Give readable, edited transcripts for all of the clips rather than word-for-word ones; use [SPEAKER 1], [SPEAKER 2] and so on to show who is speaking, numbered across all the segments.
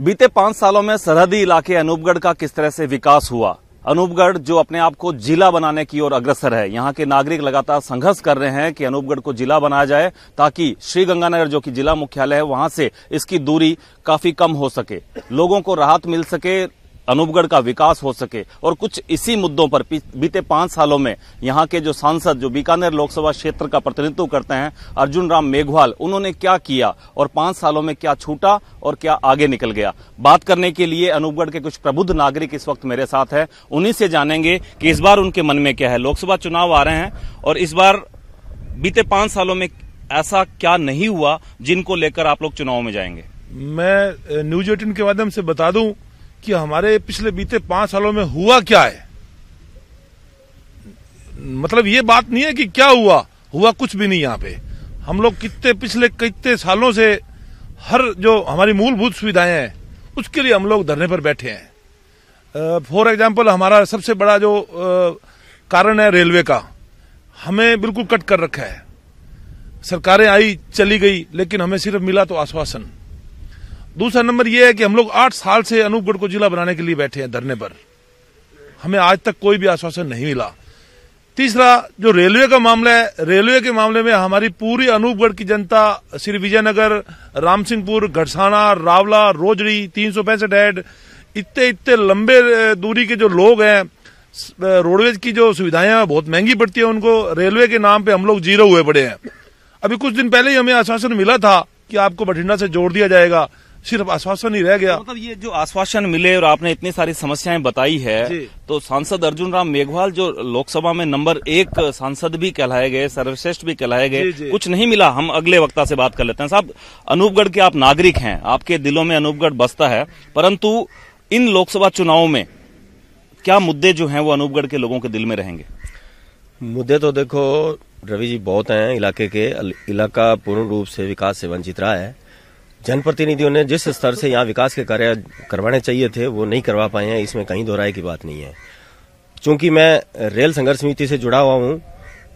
[SPEAKER 1] बीते 5 सालों में सरहदी इलाके अनूपगढ़ का किस तरह से विकास हुआ। अनूपगढ़ जो अपने आप को जिला बनाने की ओर अग्रसर है, यहाँ के नागरिक लगातार संघर्ष कर रहे हैं कि अनूपगढ़ को जिला बनाया जाए ताकि श्रीगंगानगर जो कि जिला मुख्यालय है वहां से इसकी दूरी काफी कम हो सके, लोगों को राहत मिल सके, अनूपगढ़ का विकास हो सके। और कुछ इसी मुद्दों पर बीते 5 सालों में यहाँ के जो सांसद जो बीकानेर लोकसभा क्षेत्र का प्रतिनिधित्व करते हैं अर्जुन राम मेघवाल, उन्होंने क्या किया और 5 सालों में क्या छूटा और क्या आगे निकल गया। बात करने के लिए अनूपगढ़ के कुछ प्रबुद्ध नागरिक इस वक्त मेरे साथ है, उन्हीं से जानेंगे कि इस बार उनके मन में क्या है। लोकसभा चुनाव आ रहे हैं और इस बार बीते 5 सालों में ऐसा क्या नहीं हुआ जिनको लेकर आप लोग चुनाव में जाएंगे।
[SPEAKER 2] मैं न्यूज 18 के माध्यम से बता दूं कि हमारे पिछले बीते 5 सालों में हुआ क्या है। मतलब ये बात नहीं है कि क्या हुआ कुछ भी नहीं। यहाँ पे हम लोग पिछले कितने सालों से हर जो हमारी मूलभूत सुविधाएं हैं उसके लिए हम लोग धरने पर बैठे हैं। फॉर एग्जाम्पल हमारा सबसे बड़ा जो कारण है रेलवे का, हमें बिल्कुल कट कर रखा है। सरकारें आई चली गई लेकिन हमें सिर्फ मिला तो आश्वासन। दूसरा नंबर यह है कि हम लोग 8 साल से अनूपगढ़ को जिला बनाने के लिए बैठे हैं धरने पर, हमें आज तक कोई भी आश्वासन नहीं मिला। तीसरा जो रेलवे का मामला है, रेलवे के मामले में हमारी पूरी अनूपगढ़ की जनता श्री विजयनगर, रामसिंहपुर, घड़साना, रावला, रोजड़ी, 365 हेड, इतने लंबे दूरी के जो लोग हैं, रोडवेज की जो सुविधाएं हैं बहुत महंगी पड़ती है उनको। रेलवे के नाम पे हम लोग जीरो हुए पड़े हैं। अभी कुछ दिन पहले ही हमें आश्वासन मिला था कि आपको बठिंडा से जोड़ दिया जाएगा, सिर्फ आश्वासन ही रह गया।
[SPEAKER 1] मतलब ये जो आश्वासन मिले और आपने इतनी सारी समस्याएं बताई है, तो सांसद अर्जुन राम मेघवाल जो लोकसभा में नंबर 1 सांसद भी कहलाए गए, सर्वश्रेष्ठ भी कहलाए गए, कुछ नहीं मिला। हम अगले वक्ता से बात कर लेते हैं। साहब, अनूपगढ़ के आप नागरिक हैं, आपके दिलों में अनूपगढ़ बसता है, परंतु इन लोकसभा चुनावों में क्या मुद्दे जो हैं वो अनूपगढ़ के लोगों के दिल में रहेंगे?
[SPEAKER 3] मुद्दे तो देखो रवि जी बहुत हैं। इलाका पूर्ण रूप से विकास से वंचित रहा है। जनप्रतिनिधियों ने जिस स्तर से यहाँ विकास के कार्य करवाने चाहिए थे वो नहीं करवा पाए हैं, इसमें कहीं दो राय की बात नहीं है। चूंकि मैं रेल संघर्ष समिति से जुड़ा हुआ हूँ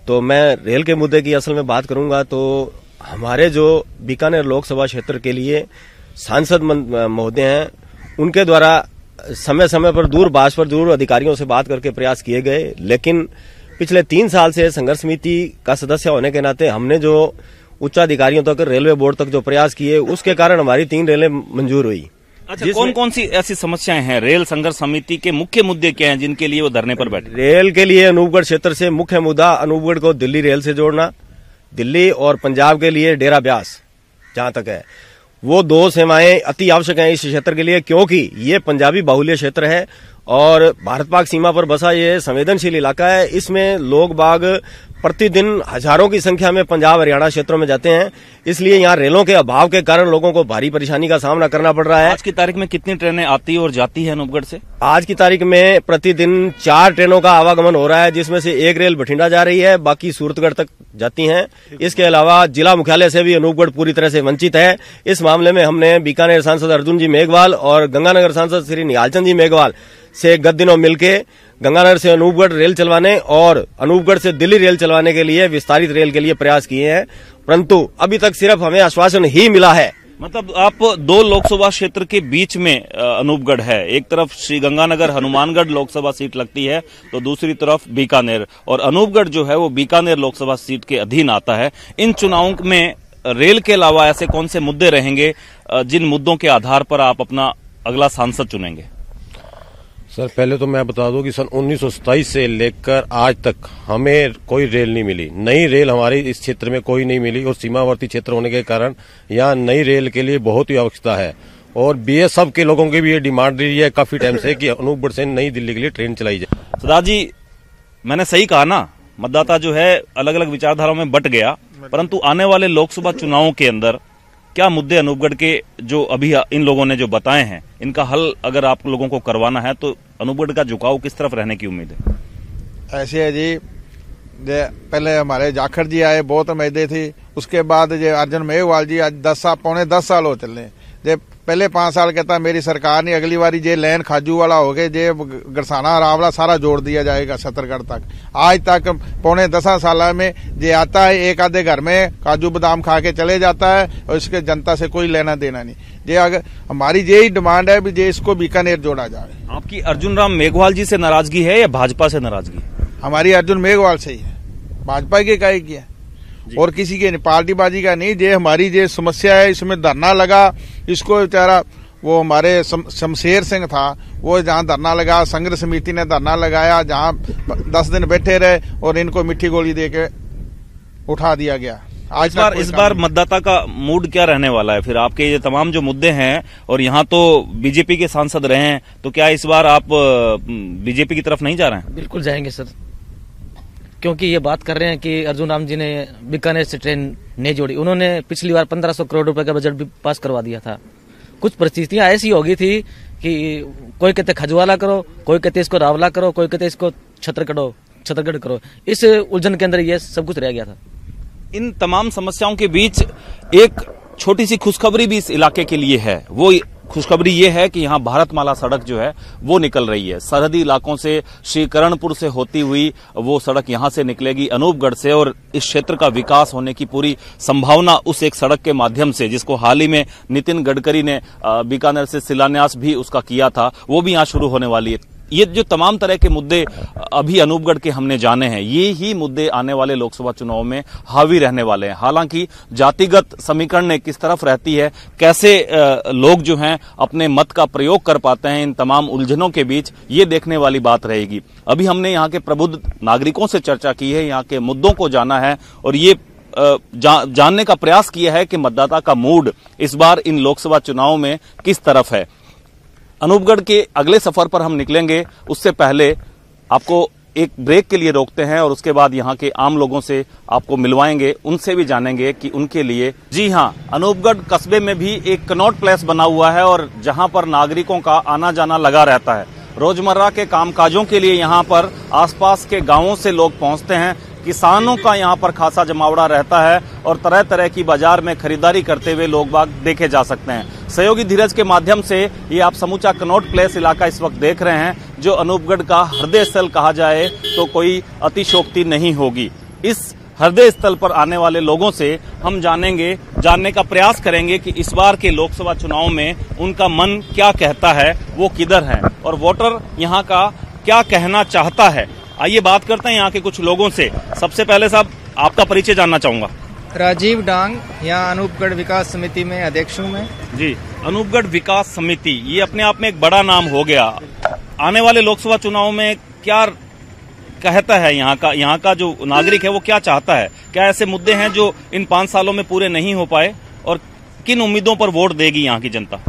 [SPEAKER 3] तो मैं रेल के मुद्दे की असल में बात करूंगा तो हमारे जो बीकानेर लोकसभा क्षेत्र के लिए सांसद महोदय हैं उनके द्वारा समय समय पर दूर अधिकारियों से बात करके प्रयास किए गए, लेकिन पिछले 3 साल से संघर्ष समिति का सदस्य होने के नाते हमने जो उच्चाधिकारियों तक, रेलवे बोर्ड तक जो प्रयास किए उसके कारण हमारी 3 रेलें मंजूर हुई।
[SPEAKER 1] अच्छा, कौन कौन सी ऐसी समस्याएं हैं? रेल संघर्ष समिति के मुख्य मुद्दे क्या हैं जिनके लिए वो धरने पर बैठे?
[SPEAKER 3] रेल के लिए अनूपगढ़ क्षेत्र से मुख्य मुद्दा अनूपगढ़ को दिल्ली रेल से जोड़ना, दिल्ली और पंजाब के लिए डेरा ब्यास जहां तक है वो 2 सेवाएं अति आवश्यक हैं इस क्षेत्र के लिए, क्योंकि ये पंजाबी बाहुल्य क्षेत्र है और भारत पाक सीमा पर बसा ये संवेदनशील इलाका है। इसमें लोग बाग प्रतिदिन हजारों की संख्या में पंजाब हरियाणा क्षेत्रों में जाते हैं, इसलिए यहाँ रेलों के अभाव के कारण लोगों को भारी परेशानी का सामना करना पड़ रहा है।
[SPEAKER 1] आज की तारीख में कितनी ट्रेनें आती और जाती है अनूपगढ़ से?
[SPEAKER 3] आज की तारीख में प्रतिदिन 4 ट्रेनों का आवागमन हो रहा है, जिसमें से 1 रेल बठिंडा जा रही है, बाकी सूरतगढ़ तक जाती हैं। इसके अलावा जिला मुख्यालय से भी अनूपगढ़ पूरी तरह से वंचित है। इस मामले में हमने बीकानेर सांसद अर्जुन जी मेघवाल और गंगानगर सांसद श्री निहालचंद जी मेघवाल से गत दिनों मिलके गंगानगर से अनूपगढ़ रेल चलवाने और अनूपगढ़ से दिल्ली रेल चलवाने के लिए विस्तारित रेल के लिए प्रयास किए हैं, परंतु अभी तक सिर्फ हमें आश्वासन ही मिला है।
[SPEAKER 1] मतलब आप 2 लोकसभा क्षेत्र के बीच में अनूपगढ़ है, एक तरफ श्रीगंगानगर हनुमानगढ़ लोकसभा सीट लगती है तो दूसरी तरफ बीकानेर, और अनूपगढ़ जो है वो बीकानेर लोकसभा सीट के अधीन आता है। इन चुनावों में रेल के अलावा ऐसे कौन से मुद्दे रहेंगे जिन मुद्दों के आधार पर आप अपना अगला सांसद चुनेंगे?
[SPEAKER 4] सर, पहले तो मैं बता दूं कि सन 1927 से लेकर आज तक हमें कोई रेल नहीं मिली। नई रेल हमारे इस क्षेत्र में कोई नहीं मिली और सीमावर्ती क्षेत्र होने के कारण यहाँ नई रेल के लिए बहुत ही आवश्यकता है। और बीएसएफ के लोगों की भी ये डिमांड रही है काफी टाइम से कि अनूपगढ़ से नई दिल्ली के लिए ट्रेन चलाई जाए।
[SPEAKER 1] सरदार जी, मैंने सही कहा ना, मतदाता जो है अलग अलग विचारधाराओं में बट गया, परंतु आने वाले लोकसभा चुनावों के अंदर क्या मुद्दे अनूपगढ़ के जो अभी इन लोगों ने जो बताए हैं इनका हल अगर आप लोगों को करवाना है तो अनूपगढ़ का झुकाव किस तरफ रहने की उम्मीद है?
[SPEAKER 5] ऐसे है जी, पहले हमारे जाखड़ जी आए, बहुत उम्मीदें थी। उसके बाद अर्जुन मेघवाल जी आज 10 साल पौने 10 साल हो चले। पहले 5 साल कहता मेरी सरकार ने अगली बारी जे लैन खाजू वाला हो गए जे गरसाना रावला सारा जोड़ दिया जाएगा छतरगढ़ तक। आज तक पौने 10 साल में जे आता है एक आधे घर में काजू बादाम खा के चले जाता है और इसके जनता से कोई लेना देना नहीं। जे अगर हमारी यही डिमांड है भी जे इसको बीकानेर जोड़ा जाए।
[SPEAKER 1] आपकी अर्जुन राम मेघवाल जी से नाराजगी है या भाजपा से नाराजगी?
[SPEAKER 5] हमारी अर्जुन मेघवाल से ही है, भाजपा की इकाई की है और किसी के पार्टीबाजी का नहीं। जे हमारी जे समस्या है इसमें धरना लगा, इसको बेचारा वो हमारे शमशेर सिंह था वो जहाँ धरना लगा, संघर्ष समिति ने धरना लगाया जहाँ 10 दिन बैठे रहे और इनको मिट्टी गोली देके उठा दिया गया। आज
[SPEAKER 1] इस बार मतदाता का मूड क्या रहने वाला है? फिर आपके ये तमाम जो मुद्दे हैं और यहाँ तो बीजेपी के सांसद रहे हैं, तो क्या इस बार आप बीजेपी की तरफ नहीं जा रहे हैं?
[SPEAKER 6] बिल्कुल जाएंगे सर, क्योंकि ये बात कर रहे हैं कि अर्जुन राम जी ने बीकानेर से ट्रेन नहीं जोड़ी। उन्होंने पिछली बार 1500 करोड़ रुपए का बजट भी पास करवा दिया था। कुछ परिस्थितियां ऐसी हो गई थी कि कोई कहते खजुआला करो, कोई कहते इसको रावला करो, कोई कहते इसको छतरगढ़ करो। इस उलझन के अंदर ये सब कुछ रह गया था।
[SPEAKER 1] इन तमाम समस्याओं के बीच एक छोटी सी खुशखबरी भी इस इलाके के लिए है। वो खुशखबरी ये है कि यहाँ भारतमाला सड़क जो है वो निकल रही है। सरहदी इलाकों से श्रीकरणपुर से होती हुई वो सड़क यहाँ से निकलेगी अनूपगढ़ से, और इस क्षेत्र का विकास होने की पूरी संभावना उस एक सड़क के माध्यम से, जिसको हाल ही में नितिन गडकरी ने बीकानेर से शिलान्यास भी उसका किया था, वो भी यहाँ शुरू होने वाली है। ये जो तमाम तरह के मुद्दे अभी अनूपगढ़ के हमने जाने हैं, ये ही मुद्दे आने वाले लोकसभा चुनाव में हावी रहने वाले हैं। हालांकि जातिगत समीकरण किस तरफ रहती है, कैसे लोग जो हैं अपने मत का प्रयोग कर पाते हैं इन तमाम उलझनों के बीच, ये देखने वाली बात रहेगी। अभी हमने यहाँ के प्रबुद्ध नागरिकों से चर्चा की है, यहाँ के मुद्दों को जाना है और ये जानने का प्रयास किया है कि मतदाता का मूड इस बार इन लोकसभा चुनाव में किस तरफ है। अनूपगढ़ के अगले सफर पर हम निकलेंगे, उससे पहले आपको एक ब्रेक के लिए रोकते हैं और उसके बाद यहाँ के आम लोगों से आपको मिलवाएंगे, उनसे भी जानेंगे कि उनके लिए। जी हाँ, अनूपगढ़ कस्बे में भी एक कनॉट प्लेस बना हुआ है और जहाँ पर नागरिकों का आना जाना लगा रहता है। रोजमर्रा के कामकाजों के लिए यहाँ पर आसपास के गांवों से लोग पहुंचते हैं। किसानों का यहाँ पर खासा जमावड़ा रहता है और तरह तरह की बाजार में खरीदारी करते हुए लोग बाग देखे जा सकते हैं। सहयोगी धीरज के माध्यम से ये आप समूचा कनॉट प्लेस इलाका इस वक्त देख रहे हैं, जो अनूपगढ़ का हृदय स्थल कहा जाए तो कोई अतिशोक्ति नहीं होगी। इस हृदय स्थल पर आने वाले लोगों से हम जानने का प्रयास करेंगे कि इस बार के लोकसभा चुनाव में उनका मन क्या कहता है, वो किधर है और वोटर यहाँ का क्या कहना चाहता है। आइए बात करते हैं यहाँ के कुछ लोगों से। सबसे पहले साहब आपका परिचय जानना चाहूंगा।
[SPEAKER 7] राजीव डांग, यहाँ अनूपगढ़ विकास समिति में अध्यक्ष हूँ मैं।
[SPEAKER 1] जी, अनूपगढ़ विकास समिति ये अपने आप में एक बड़ा नाम हो गया। आने वाले लोकसभा चुनाव में क्या कहता है यहाँ का जो नागरिक है, वो क्या चाहता है? क्या ऐसे मुद्दे हैं जो इन 5 सालों में पूरे नहीं हो पाए और किन उम्मीदों पर वोट देगी यहाँ की जनता?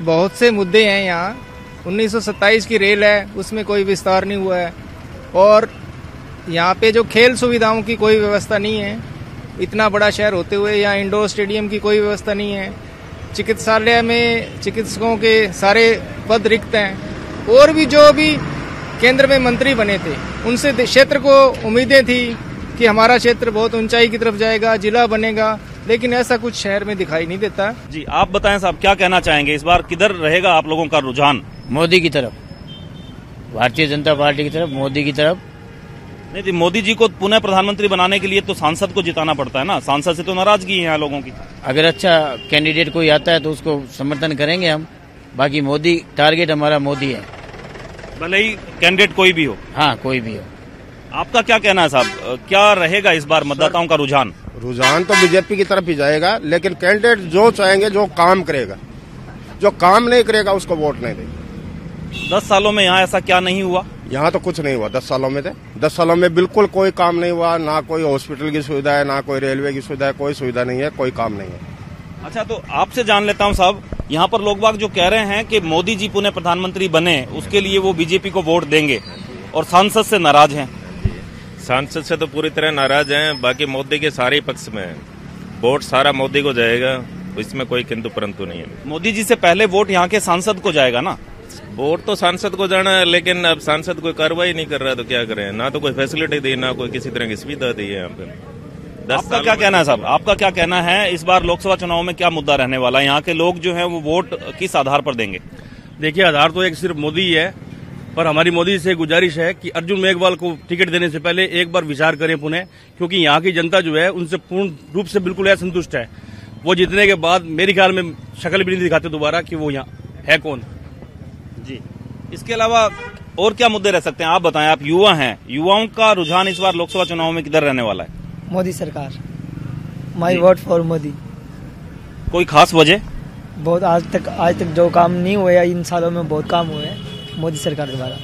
[SPEAKER 7] बहुत से मुद्दे हैं यहाँ। 1927 की रेल है, उसमें कोई विस्तार नहीं हुआ है और यहाँ पे जो खेल सुविधाओं की कोई व्यवस्था नहीं है। इतना बड़ा शहर होते हुए यहाँ इंडोर स्टेडियम की कोई व्यवस्था नहीं है। चिकित्सालय में चिकित्सकों के सारे पद रिक्त हैं और भी जो भी केंद्र में मंत्री बने थे उनसे क्षेत्र को उम्मीदें थी कि हमारा क्षेत्र बहुत ऊंचाई की तरफ जाएगा, जिला बनेगा, लेकिन ऐसा कुछ शहर में दिखाई नहीं देता।
[SPEAKER 1] जी, आप बताएं साहब, क्या कहना चाहेंगे? इस बार किधर रहेगा आप लोगों का रुझान?
[SPEAKER 6] मोदी की तरफ, भारतीय जनता पार्टी की तरफ, मोदी की तरफ।
[SPEAKER 1] नहीं जी, मोदी जी को पुनः प्रधानमंत्री बनाने के लिए तो सांसद को जिताना पड़ता है ना। सांसद से तो नाराजगी है यहाँ लोगों की।
[SPEAKER 6] अगर अच्छा कैंडिडेट कोई आता है तो उसको समर्थन करेंगे हम। बाकी मोदी, टारगेट हमारा मोदी है,
[SPEAKER 1] भले ही कैंडिडेट कोई भी हो।
[SPEAKER 6] हाँ, कोई भी हो।
[SPEAKER 1] आपका क्या कहना है साहब, क्या रहेगा इस बार मतदाताओं का रुझान?
[SPEAKER 8] रुझान तो बीजेपी की तरफ ही जाएगा, लेकिन कैंडिडेट जो चाहेंगे, जो काम करेगा, जो काम नहीं करेगा उसको वोट नहीं देंगे।
[SPEAKER 1] 10 सालों में यहाँ ऐसा क्या नहीं हुआ?
[SPEAKER 8] यहाँ तो कुछ नहीं हुआ 10 सालों में। 10 सालों में बिल्कुल कोई काम नहीं हुआ, ना कोई हॉस्पिटल की सुविधा है, ना कोई रेलवे की सुविधा है, कोई सुविधा नहीं है, कोई काम नहीं है।
[SPEAKER 1] अच्छा, तो आपसे जान लेता हूँ साहब, यहाँ पर लोग बाग जो कह रहे हैं कि मोदी जी पुनः प्रधानमंत्री बने, उसके लिए वो बीजेपी को वोट देंगे और सांसद से नाराज हैं।
[SPEAKER 9] सांसद से तो पूरी तरह नाराज हैं, बाकी मोदी के सारे पक्ष में है। वोट सारा मोदी को जाएगा, इसमें कोई किंतु परंतु नहीं है।
[SPEAKER 1] मोदी जी से पहले वोट यहाँ के सांसद को जाएगा ना?
[SPEAKER 9] वोट तो सांसद को जाना है, लेकिन अब सांसद कोई कार्रवाई नहीं कर रहा तो क्या करें। ना तो कोई फैसिलिटी दी, ना कोई किसी तरह की सुविधा दी है यहाँ पे।
[SPEAKER 1] आपका क्या कहना है साहब, आपका क्या कहना है इस बार लोकसभा चुनाव में क्या मुद्दा रहने वाला है? यहाँ के लोग जो हैं वो वोट किस आधार पर देंगे?
[SPEAKER 10] देखिए, आधार तो एक सिर्फ मोदी ही है, पर हमारी मोदी से गुजारिश है कि अर्जुन मेघवाल को टिकट देने से पहले एक बार विचार करें पुनः, क्योंकि यहाँ की जनता जो है उनसे पूर्ण रूप से बिल्कुल असंतुष्ट है। वो जीतने के बाद मेरे ख्याल में शक्ल भी नहीं दिखाते दोबारा कि वो यहाँ है कौन।
[SPEAKER 1] जी, इसके अलावा और क्या मुद्दे रह सकते हैं? आप बताएं, आप युवा हैं, युवाओं का रुझान इस बार लोकसभा चुनाव में किधर रहने वाला है?
[SPEAKER 11] मोदी सरकार, माई वोट फॉर मोदी।
[SPEAKER 1] कोई खास वजह?
[SPEAKER 11] बहुत आज तक जो काम नहीं हुए हैं, इन सालों में बहुत काम हुए हैं मोदी सरकार द्वारा।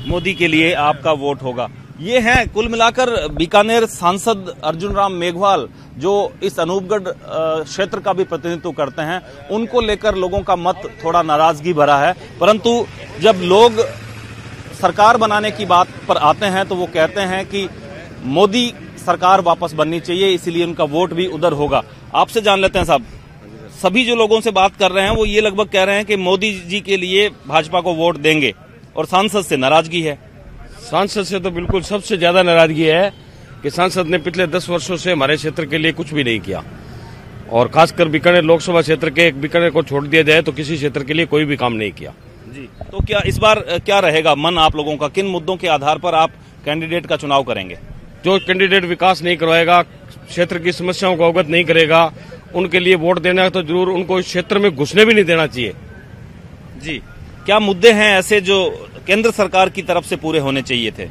[SPEAKER 1] मोदी के लिए आपका वोट होगा। ये हैं कुल मिलाकर बीकानेर सांसद अर्जुन राम मेघवाल, जो इस अनूपगढ़ क्षेत्र का भी प्रतिनिधित्व करते हैं। उनको लेकर लोगों का मत थोड़ा नाराजगी भरा है, परंतु जब लोग सरकार बनाने की बात पर आते हैं तो वो कहते हैं कि मोदी सरकार वापस बननी चाहिए, इसीलिए उनका वोट भी उधर होगा। आपसे जान लेते हैं साहब, सभी जो लोगों से बात कर रहे हैं वो ये लगभग कह रहे हैं कि मोदी जी के लिए भाजपा को वोट देंगे, और सांसद से नाराजगी है।
[SPEAKER 10] सांसद से तो बिल्कुल सबसे ज्यादा नाराजगी है कि सांसद ने पिछले 10 वर्षों से हमारे क्षेत्र के लिए कुछ भी नहीं किया, और खासकर बीकानेर लोकसभा क्षेत्र के बीकानेर को छोड़ दिया जाए तो किसी क्षेत्र के लिए कोई भी काम नहीं किया।
[SPEAKER 1] जी, तो क्या इस बार क्या रहेगा मन आप लोगों का? किन मुद्दों के आधार पर आप कैंडिडेट का चुनाव करेंगे?
[SPEAKER 10] जो कैंडिडेट विकास नहीं करवाएगा, क्षेत्र की समस्याओं को अवगत नहीं करेगा, उनके लिए वोट देना है तो जरूर उनको इस क्षेत्र में घुसने भी नहीं देना चाहिए।
[SPEAKER 1] जी, क्या मुद्दे हैं ऐसे जो केंद्र सरकार की तरफ से पूरे होने चाहिए थे?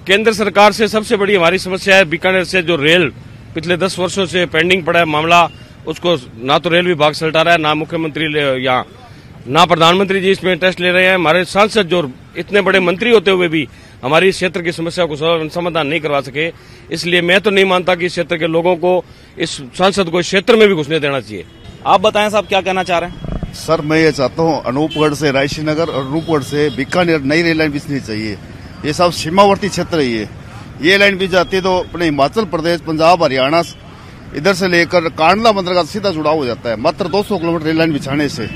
[SPEAKER 10] केंद्र सरकार से सबसे बड़ी हमारी समस्या है बीकानेर से जो रेल पिछले 10 वर्षों से पेंडिंग पड़ा है मामला, उसको ना तो रेल विभाग सलटा रहा है, ना मुख्यमंत्री या ना प्रधानमंत्री जी इसमें इंटरेस्ट ले रहे हैं। हमारे सांसद जो इतने बड़े मंत्री होते हुए भी हमारी इस क्षेत्र की समस्या को समाधान नहीं करवा सके, इसलिए मैं तो नहीं मानता कि इस क्षेत्र के लोगों को, इस सांसद को इस क्षेत्र में भी घुसने देना चाहिए।
[SPEAKER 1] आप बताएं साहब, क्या कहना चाह रहे हैं?
[SPEAKER 12] सर, मैं ये चाहता हूँ अनूपगढ़ से रायसी नगर और अनूपगढ़ से बीकानेर नई रेल लाइन बिछनी चाहिए। ये सब सीमावर्ती क्षेत्र है, ये लाइन भी जाती है तो अपने हिमाचल प्रदेश, पंजाब, हरियाणा इधर से लेकर कांडला बंदरगाह का सीधा जुड़ाव हो जाता है मात्र 200 किलोमीटर रेल लाइन बिछाने से।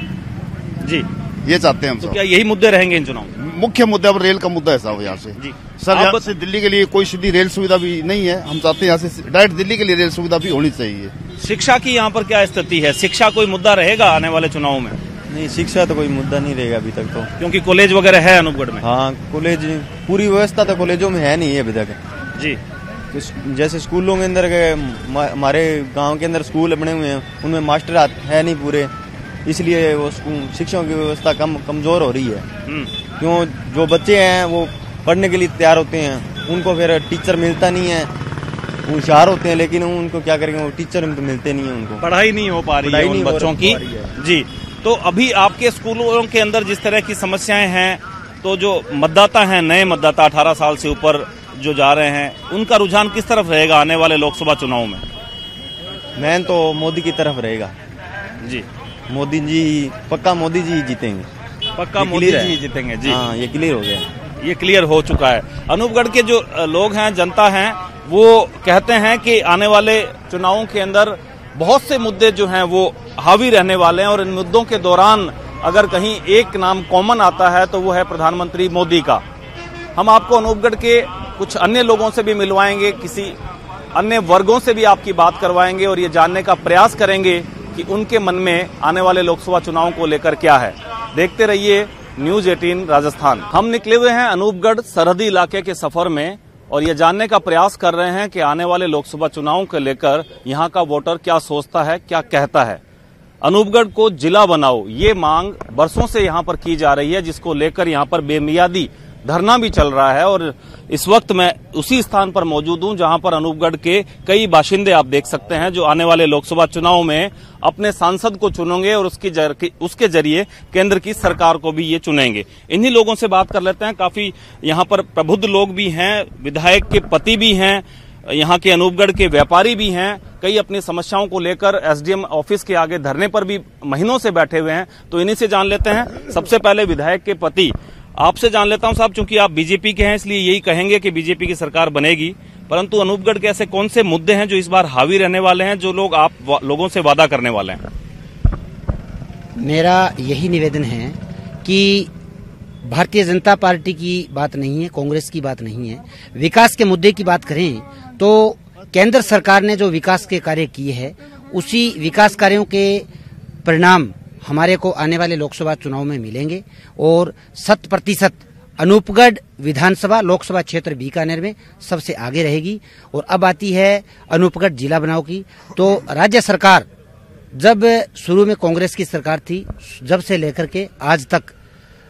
[SPEAKER 1] जी,
[SPEAKER 12] ये चाहते हैं हम।
[SPEAKER 1] तो क्या यही मुद्दे रहेंगे इन चुनाव?
[SPEAKER 12] मुख्य मुद्दा पर रेल का मुद्दा है साहब। यहाँ से
[SPEAKER 1] जी
[SPEAKER 12] सर, यहाँ से दिल्ली के लिए कोई सीधी रेल सुविधा भी नहीं है। हम चाहते हैं यहाँ से डायरेक्ट दिल्ली के लिए रेल सुविधा भी होनी चाहिए।
[SPEAKER 1] शिक्षा की यहाँ पर क्या स्थिति है? शिक्षा कोई मुद्दा रहेगा आने वाले चुनाव में?
[SPEAKER 13] नहीं, शिक्षा तो कोई मुद्दा नहीं रहेगा अभी तक तो,
[SPEAKER 1] क्योंकि कॉलेज वगैरह है अनूपगढ़ में।
[SPEAKER 13] हाँ, कॉलेज पूरी व्यवस्था तो कॉलेजों में है नहीं है अभी तक।
[SPEAKER 1] जी,
[SPEAKER 13] तो जैसे स्कूलों के अंदर हमारे गांव के अंदर स्कूल बने हुए हैं, उनमें मास्टर है नहीं पूरे, इसलिए वो शिक्षकों की व्यवस्था कमजोर हो रही है। क्यों, जो बच्चे हैं वो पढ़ने के लिए तैयार होते हैं, उनको फिर टीचर मिलता नहीं है। होशियार होते हैं लेकिन उनको क्या करेंगे, वो टीचर तो मिलते नहीं है, उनको
[SPEAKER 1] पढ़ाई नहीं हो पा रही है उन बच्चों की। जी, तो अभी आपके स्कूलों के अंदर जिस तरह की समस्याएं हैं, तो जो मतदाता हैं, नए मतदाता 18 साल से ऊपर जो जा रहे हैं, उनका रुझान किस तरफ रहेगा आने वाले लोकसभा चुनाव में?
[SPEAKER 13] मैन तो मोदी की तरफ रहेगा।
[SPEAKER 1] जी,
[SPEAKER 13] मोदी जी, पक्का मोदी जी जीतेंगे,
[SPEAKER 1] पक्का मोदी जी जीतेंगे। जी
[SPEAKER 13] हाँ, ये क्लियर हो गया,
[SPEAKER 1] ये क्लियर हो चुका है। अनूपगढ़ के जो लोग हैं, जनता हैं, वो कहते हैं कि आने वाले चुनावों के अंदर बहुत से मुद्दे जो हैं वो हावी रहने वाले हैं, और इन मुद्दों के दौरान अगर कहीं एक नाम कॉमन आता है तो वो है प्रधानमंत्री मोदी का। हम आपको अनूपगढ़ के कुछ अन्य लोगों से भी मिलवाएंगे, किसी अन्य वर्गों से भी आपकी बात करवाएंगे, और ये जानने का प्रयास करेंगे कि उनके मन में आने वाले लोकसभा चुनाव को लेकर क्या है। देखते रहिए न्यूज 18 राजस्थान। हम निकले हुए हैं अनूपगढ़ सरहदी इलाके के सफर में, और ये जानने का प्रयास कर रहे हैं कि आने वाले लोकसभा चुनाव को लेकर यहाँ का वोटर क्या सोचता है, क्या कहता है। अनूपगढ़ को जिला बनाओ, ये मांग बरसों से यहाँ पर की जा रही है, जिसको लेकर यहाँ पर बेमियादी धरना भी चल रहा है। और इस वक्त मैं उसी स्थान पर मौजूद हूं जहां पर अनूपगढ़ के कई बाशिंदे आप देख सकते हैं, जो आने वाले लोकसभा चुनाव में अपने सांसद को चुनेंगे और उसके जरिए केंद्र की सरकार को भी ये चुनेंगे। इन्हीं लोगों से बात कर लेते हैं। काफी यहाँ पर प्रबुद्ध लोग भी हैं, विधायक के पति भी हैं, यहाँ के अनूपगढ़ के व्यापारी भी हैं, कई अपनी समस्याओं को लेकर एसडीएम ऑफिस के आगे धरने पर भी महीनों से बैठे हुए हैं। तो इन्हीं से जान लेते हैं। सबसे पहले विधायक के पति, आपसे जान लेता हूं साहब, चूंकि आप बीजेपी के हैं इसलिए यही कहेंगे कि बीजेपी की सरकार बनेगी, परंतु अनूपगढ़ के ऐसे कौन से मुद्दे हैं जो इस बार हावी रहने वाले हैं, जो लोग आप लोगों से वादा करने वाले हैं?
[SPEAKER 14] मेरा यही निवेदन है कि भारतीय जनता पार्टी की बात नहीं है, कांग्रेस की बात नहीं है, विकास के मुद्दे की बात करें तो केंद्र सरकार ने जो विकास के कार्य किए हैं उसी विकास कार्यों के परिणाम हमारे को आने वाले लोकसभा चुनाव में मिलेंगे और 100% अनूपगढ़ विधानसभा लोकसभा क्षेत्र बीकानेर में सबसे आगे रहेगी। और अब आती है अनूपगढ़ जिला बनाओ की। तो राज्य सरकार जब शुरू में कांग्रेस की सरकार थी, जब से लेकर के आज तक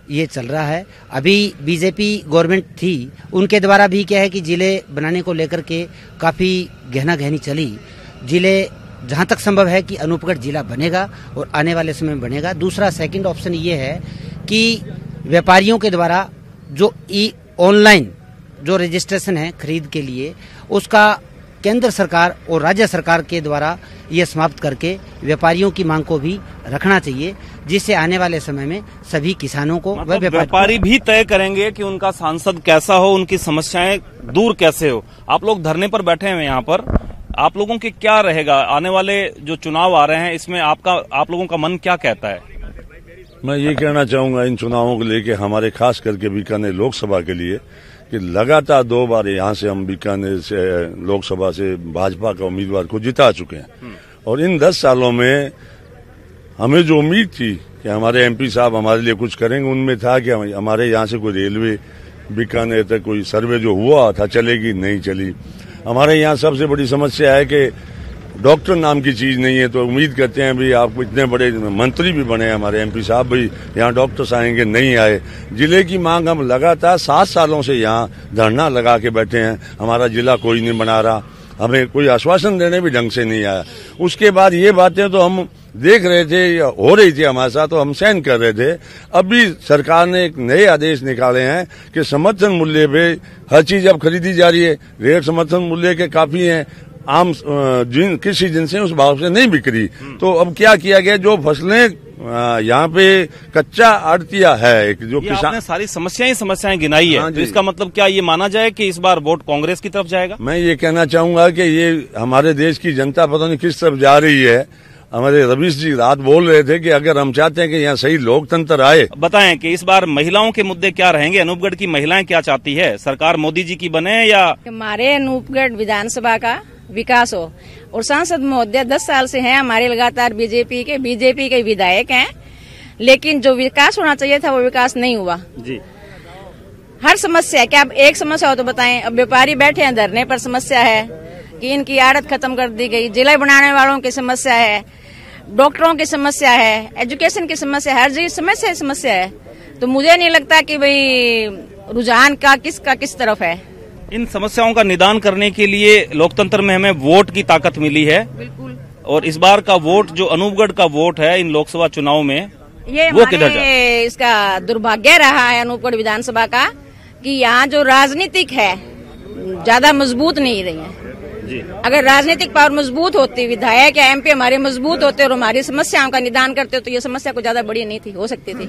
[SPEAKER 14] ये चल रहा है। अभी बीजेपी गवर्नमेंट थी, उनके द्वारा भी क्या है कि जिले बनाने को लेकर के काफी गहना गहनी चली। जिले जहां तक संभव है कि अनूपगढ़ जिला बनेगा और आने वाले समय में बनेगा। दूसरा सेकंड ऑप्शन ये है कि व्यापारियों के द्वारा जो ऑनलाइन जो रजिस्ट्रेशन है खरीद के लिए, उसका केंद्र सरकार और राज्य सरकार के द्वारा ये समाप्त करके व्यापारियों की मांग को भी रखना चाहिए, जिससे आने वाले समय में सभी किसानों को
[SPEAKER 1] मतलब व्यापारी भी तय करेंगे कि उनका सांसद कैसा हो, उनकी समस्याएं दूर कैसे हो। आप लोग धरने पर बैठे हैं यहाँ पर, आप लोगों के क्या रहेगा आने वाले जो चुनाव आ रहे हैं, इसमें आप लोगों का मन क्या कहता है?
[SPEAKER 2] मैं ये कहना चाहूंगा इन चुनावों को लेके हमारे खास करके बीकानेर लोकसभा के लिए कि लगातार 2 बार यहाँ से हम बीकानेर से लोकसभा से भाजपा का उम्मीदवार को जिता चुके हैं। और इन 10 सालों में हमें जो उम्मीद थी कि हमारे एमपी साहब हमारे लिए कुछ करेंगे, उनमें था कि हमारे यहाँ से कोई रेलवे बीकानेर तक कोई सर्वे जो हुआ था चलेगी, नहीं चली। हमारे यहाँ सबसे बड़ी समस्या है कि डॉक्टर नाम की चीज नहीं है। तो उम्मीद करते हैं भी आप इतने बड़े मंत्री भी बने, हमारे एमपी साहब भी यहाँ डॉक्टर्स आएंगे, नहीं आए। जिले की मांग हम लगातार 7 सालों से यहाँ धरना लगा के बैठे हैं, हमारा जिला कोई नहीं बना रहा, हमें कोई आश्वासन देने भी ढंग से नहीं आया। उसके बाद ये बातें तो हम देख रहे थे, हो रही थी हमारे साथ, तो हम सहन कर रहे थे। अभी सरकार ने एक नए आदेश निकाले हैं कि समर्थन मूल्य पे हर चीज अब खरीदी जा रही है। रेट समर्थन मूल्य के काफी हैं, आम किसी दिन से उस भाव से नहीं बिक रही। तो अब क्या किया गया, जो फसलें यहाँ पे कच्चा आड़तिया है, जो किसान, आपने
[SPEAKER 1] सारी समस्याएं गिनाई है, तो इसका मतलब क्या ये माना जाए कि इस बार वोट कांग्रेस की तरफ जाएगा?
[SPEAKER 2] मैं ये कहना चाहूंगा कि ये हमारे देश की जनता पता नहीं किस तरफ जा रही है। हमारे रवीश जी रात बोल रहे थे कि अगर हम चाहते हैं कि यहाँ सही लोकतंत्र आए।
[SPEAKER 1] बताएं कि इस बार महिलाओं के मुद्दे क्या रहेंगे, अनूपगढ़ की महिलाएं क्या चाहती है, सरकार मोदी जी की बने या
[SPEAKER 15] हमारे अनूपगढ़ विधानसभा का विकास हो। और सांसद महोदय 10 साल से हैं हमारे, लगातार बीजेपी के विधायक हैं, लेकिन जो विकास होना चाहिए था वो विकास नहीं हुआ जी। हर समस्या क्या, अब एक समस्या हो तो बताएं। अब व्यापारी बैठे हैं धरने पर, समस्या है कि इनकी आड़त खत्म कर दी गई, जिला बनाने वालों की समस्या है, डॉक्टरों की समस्या है, एजुकेशन की समस्या है, हर चीज समस्या है। तो मुझे नहीं लगता कि भाई रुझान का किस तरफ है।
[SPEAKER 1] इन समस्याओं का निदान करने के लिए लोकतंत्र में हमें वोट की ताकत मिली है। बिल्कुल। और इस बार का वोट जो अनूपगढ़ का वोट है इन लोकसभा चुनाव में,
[SPEAKER 15] ये वो किधर जाए? इसका दुर्भाग्य रहा है अनूपगढ़ विधानसभा का कि यहाँ जो राजनीतिक है ज्यादा मजबूत नहीं रही है जी। अगर राजनीतिक पावर मजबूत होती, विधायक या एमपी हमारे मजबूत होते और हमारी समस्याओं का निदान करते, तो ये समस्या को ज्यादा बड़ी नहीं थी, हो सकती थी।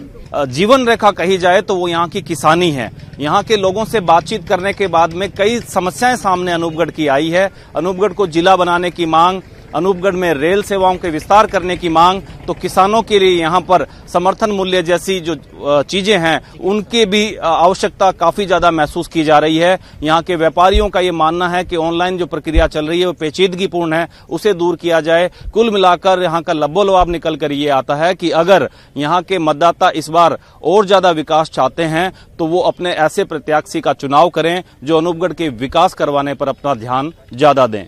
[SPEAKER 1] जीवन रेखा कही जाए तो वो यहाँ की किसानी है। यहाँ के लोगों से बातचीत करने के बाद में कई समस्याएं सामने अनूपगढ़ की आई है। अनूपगढ़ को जिला बनाने की मांग, अनूपगढ़ में रेल सेवाओं के विस्तार करने की मांग, तो किसानों के लिए यहाँ पर समर्थन मूल्य जैसी जो चीजें हैं उनकी भी आवश्यकता काफी ज्यादा महसूस की जा रही है। यहाँ के व्यापारियों का ये मानना है कि ऑनलाइन जो प्रक्रिया चल रही है वो पेचीदगीपूर्ण है, उसे दूर किया जाए। कुल मिलाकर यहाँ का लब्बोलवाब निकल कर ये आता है कि अगर यहाँ के मतदाता इस बार और ज्यादा विकास चाहते हैं तो वो अपने ऐसे प्रत्याशी का चुनाव करें जो अनूपगढ़ के विकास करवाने पर अपना ध्यान ज्यादा दें।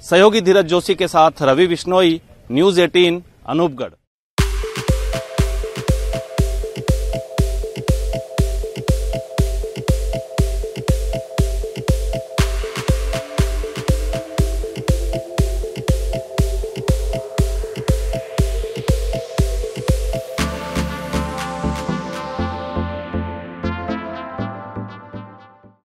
[SPEAKER 1] सहयोगी धीरज जोशी के साथ रवि बिश्नोई, न्यूज 18 अनूपगढ़।